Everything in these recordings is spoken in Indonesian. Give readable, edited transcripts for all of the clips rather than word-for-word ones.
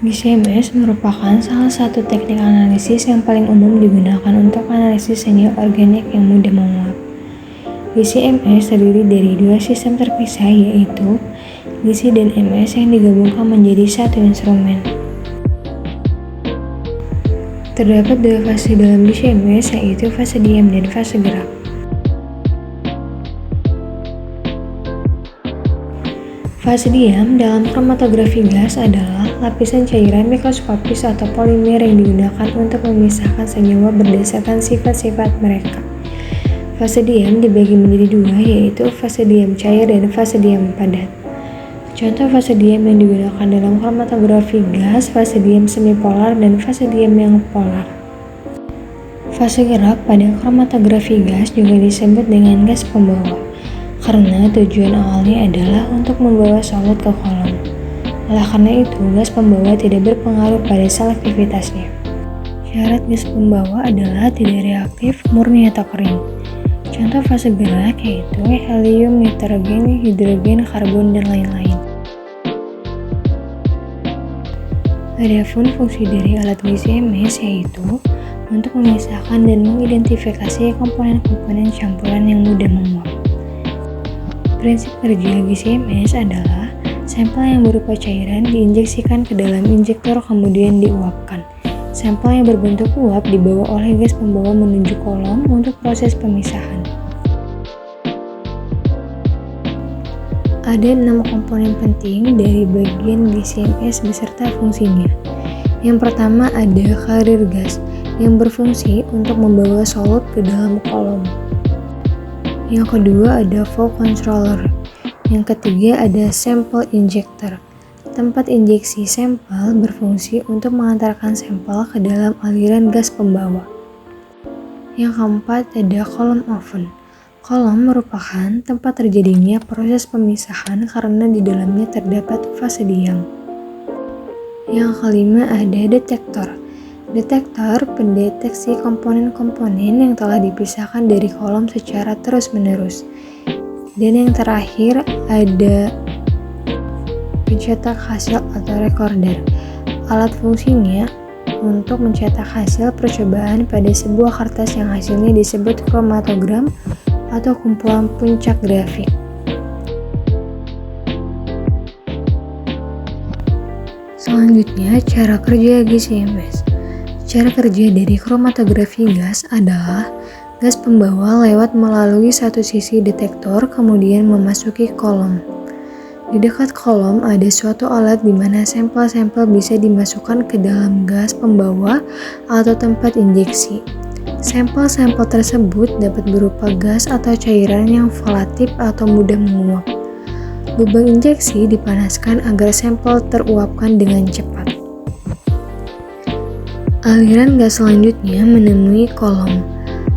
GCMS merupakan salah satu teknik analisis yang paling umum digunakan untuk analisis senyawa organik yang mudah menguap. GCMS terdiri dari dua sistem terpisah, yaitu GC dan MS yang digabungkan menjadi satu instrumen. Terdapat dua fase dalam GCMS, yaitu fase diam dan fase gerak. Fase diam dalam kromatografi gas adalah lapisan cairan mikroskopis atau polimer yang digunakan untuk memisahkan senyawa berdasarkan sifat-sifat mereka. Fase diam dibagi menjadi dua, yaitu fase diam cair dan fase diam padat. Contoh fase diam yang digunakan dalam kromatografi gas, fase diam semipolar dan fase diam yang polar. Fase gerak pada kromatografi gas juga disebut dengan gas pembawa, karena tujuan awalnya adalah untuk membawa solut ke kolom. Oleh karena itu, gas pembawa tidak berpengaruh pada selektivitasnya. Syarat gas pembawa adalah tidak reaktif, murni atau kering. Contoh fase gerak yaitu helium, nitrogen, hidrogen, karbon, dan lain-lain. Adapun fungsi dari alat GCMS yaitu untuk memisahkan dan mengidentifikasi komponen-komponen campuran yang mudah menguap. Prinsip kerja GCMS adalah sampel yang berupa cairan diinjeksikan ke dalam injektor kemudian diuapkan. Sampel yang berbentuk uap dibawa oleh gas pembawa menuju kolom untuk proses pemisahan. Ada 6 komponen penting dari bagian GCMS beserta fungsinya. Yang pertama ada carrier gas yang berfungsi untuk membawa solut ke dalam kolom. Yang kedua ada flow controller. Yang ketiga ada sample injector. Tempat injeksi sampel berfungsi untuk mengantarkan sampel ke dalam aliran gas pembawa. Yang keempat ada column oven. Kolom merupakan tempat terjadinya proses pemisahan karena di dalamnya terdapat fase diam. Yang kelima ada detektor. Detektor pendeteksi komponen-komponen yang telah dipisahkan dari kolom secara terus-menerus. Dan yang terakhir ada pencetak hasil atau recorder. Alat fungsinya untuk mencetak hasil percobaan pada sebuah kertas yang hasilnya disebut kromatogram atau kumpulan puncak grafik. Selanjutnya, cara kerja GCMS. Cara kerja dari kromatografi gas adalah gas pembawa lewat melalui satu sisi detektor kemudian memasuki kolom. Di dekat kolom ada suatu alat di mana sampel-sampel bisa dimasukkan ke dalam gas pembawa atau tempat injeksi. Sampel-sampel tersebut dapat berupa gas atau cairan yang volatil atau mudah menguap. Lubang injeksi dipanaskan agar sampel teruapkan dengan cepat. Aliran gas selanjutnya menemui kolom.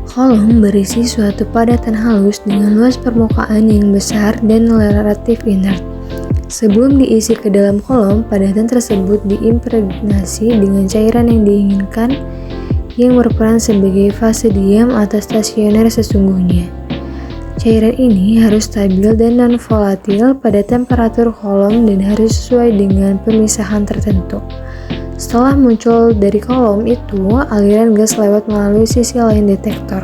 Kolom berisi suatu padatan halus dengan luas permukaan yang besar dan relatif inert. Sebelum diisi ke dalam kolom, padatan tersebut diimpregnasi dengan cairan yang diinginkan yang berperan sebagai fase diam atau stasioner sesungguhnya. Cairan ini harus stabil dan non-volatil pada temperatur kolom dan harus sesuai dengan pemisahan tertentu. Setelah muncul dari kolom itu, aliran gas lewat melalui sisi lain detektor.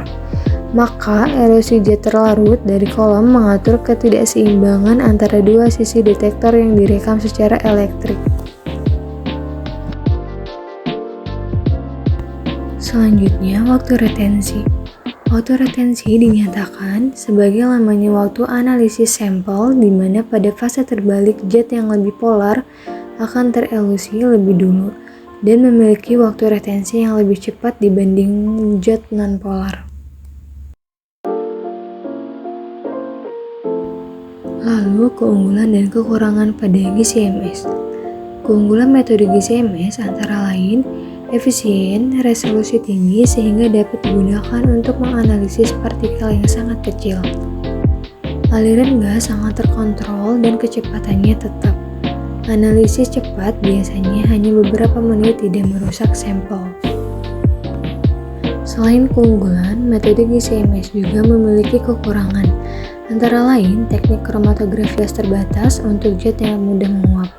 Maka, erosi jet terlarut dari kolom mengatur ketidakseimbangan antara dua sisi detektor yang direkam secara elektrik. Selanjutnya, waktu retensi. Waktu retensi dinyatakan sebagai lamanya waktu analisis sampel di mana pada fase terbalik jet yang lebih polar akan terelusi lebih dulu dan memiliki waktu retensi yang lebih cepat dibanding jet non-polar. Lalu keunggulan dan kekurangan pada GCMS. Keunggulan metode GCMS antara lain efisien, resolusi tinggi sehingga dapat digunakan untuk menganalisis partikel yang sangat kecil. Aliran gas sangat terkontrol dan kecepatannya tetap. Analisis cepat biasanya hanya beberapa menit tidak merusak sampel. Selain keunggulan, metode GCMS juga memiliki kekurangan, antara lain teknik kromatografi gas terbatas untuk jet yang mudah menguap.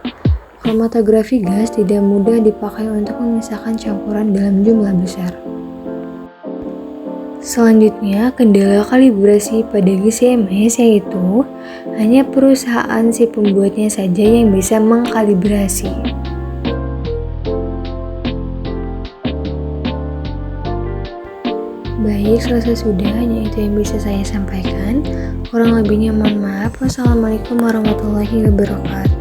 Kromatografi gas tidak mudah dipakai untuk memisahkan campuran dalam jumlah besar. Selanjutnya, kendala kalibrasi pada GCMS yaitu hanya perusahaan si pembuatnya saja yang bisa mengkalibrasi. Baik, selesai sudah, hanya itu yang bisa saya sampaikan. Kurang lebihnya mohon maaf. Wassalamualaikum warahmatullahi wabarakatuh.